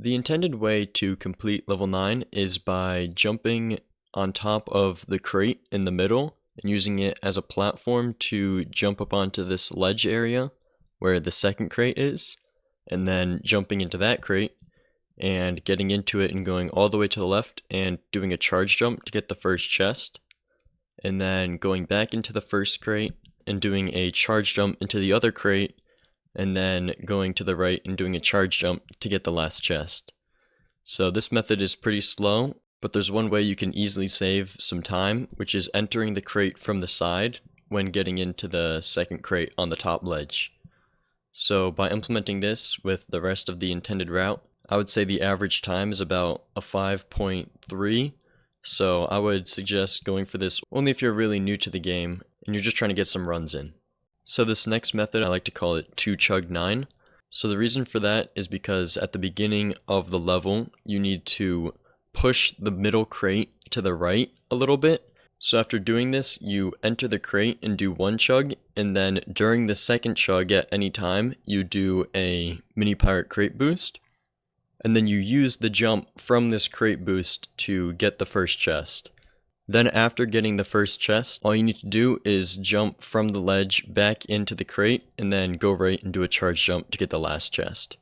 The intended way to complete level 9 is by jumping on top of the crate in the middle and using it as a platform to jump up onto this ledge area where the second crate is, and then jumping into that crate and getting into it and going all the way to the left and doing a charge jump to get the first chest, and then going back into the first crate and doing a charge jump into the other crate, and then going to the right and doing a charge jump to get the last chest. So this method is pretty slow, but there's one way you can easily save some time, which is entering the crate from the side when getting into the second crate on the top ledge. So by implementing this with the rest of the intended route, I would say the average time is about a 5.3, so I would suggest going for this only if you're really new to the game and you're just trying to get some runs in. So this next method, I like to call it 2chug9. So the reason for that is because at the beginning of the level, you need to push the middle crate to the right a little bit. So after doing this, you enter the crate and do one chug, and then during the second chug at any time, you do a mini pirate crate boost. And then you use the jump from this crate boost to get the first chest. Then after getting the first chest, all you need to do is jump from the ledge back into the crate and then go right and do a charge jump to get the last chest.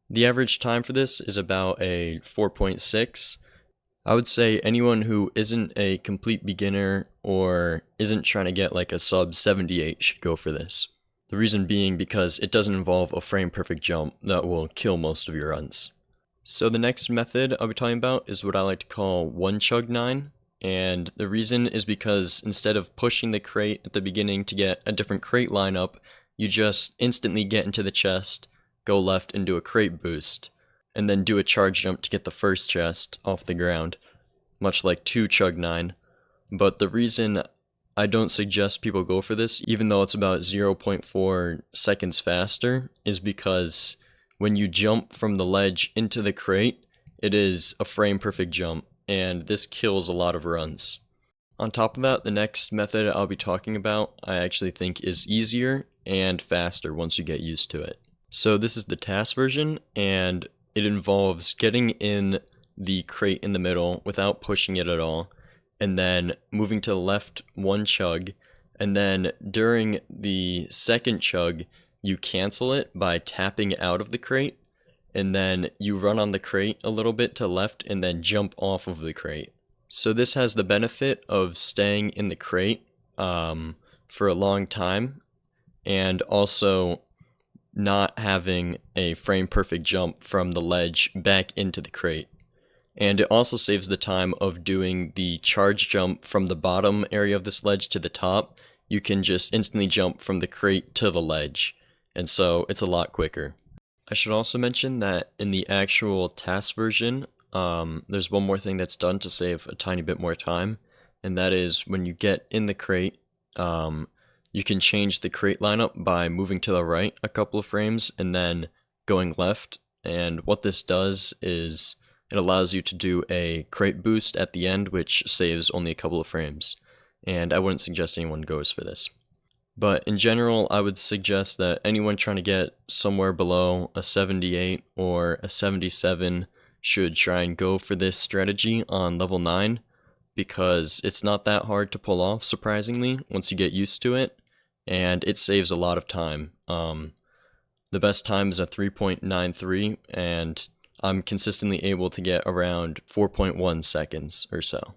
The average time for this is about a 4.6. I would say anyone who isn't a complete beginner or isn't trying to get like a sub 78 should go for this. The reason being because it doesn't involve a frame perfect jump that will kill most of your runs. So the next method I'll be talking about is what I like to call 1chug9. And the reason is because instead of pushing the crate at the beginning to get a different crate lineup, you just instantly get into the chest, go left and do a crate boost, and then do a charge jump to get the first chest off the ground, much like 2chug9. But the reason I don't suggest people go for this, even though it's about 0.4 seconds faster, is because when you jump from the ledge into the crate, it is a frame perfect jump, and this kills a lot of runs. On top of that, the next method I'll be talking about I actually think is easier and faster once you get used to it. So this is the task version, and it involves getting in the crate in the middle without pushing it at all, and then moving to the left one chug, and then during the second chug, you cancel it by tapping out of the crate, and then you run on the crate a little bit to the left and then jump off of the crate. So this has the benefit of staying in the crate for a long time, and also not having a frame perfect jump from the ledge back into the crate. And it also saves the time of doing the charge jump from the bottom area of this ledge to the top. You can just instantly jump from the crate to the ledge, and so it's a lot quicker. I should also mention that in the actual task version, there's one more thing that's done to save a tiny bit more time, and that is when you get in the crate, you can change the crate lineup by moving to the right a couple of frames and then going left, and what this does is it allows you to do a crate boost at the end, which saves only a couple of frames, and I wouldn't suggest anyone goes for this. But in general, I would suggest that anyone trying to get somewhere below a 78 or a 77 should try and go for this strategy on level 9, because it's not that hard to pull off, surprisingly, once you get used to it, and it saves a lot of time. The best time is a 3.93, and I'm consistently able to get around 4.1 seconds or so.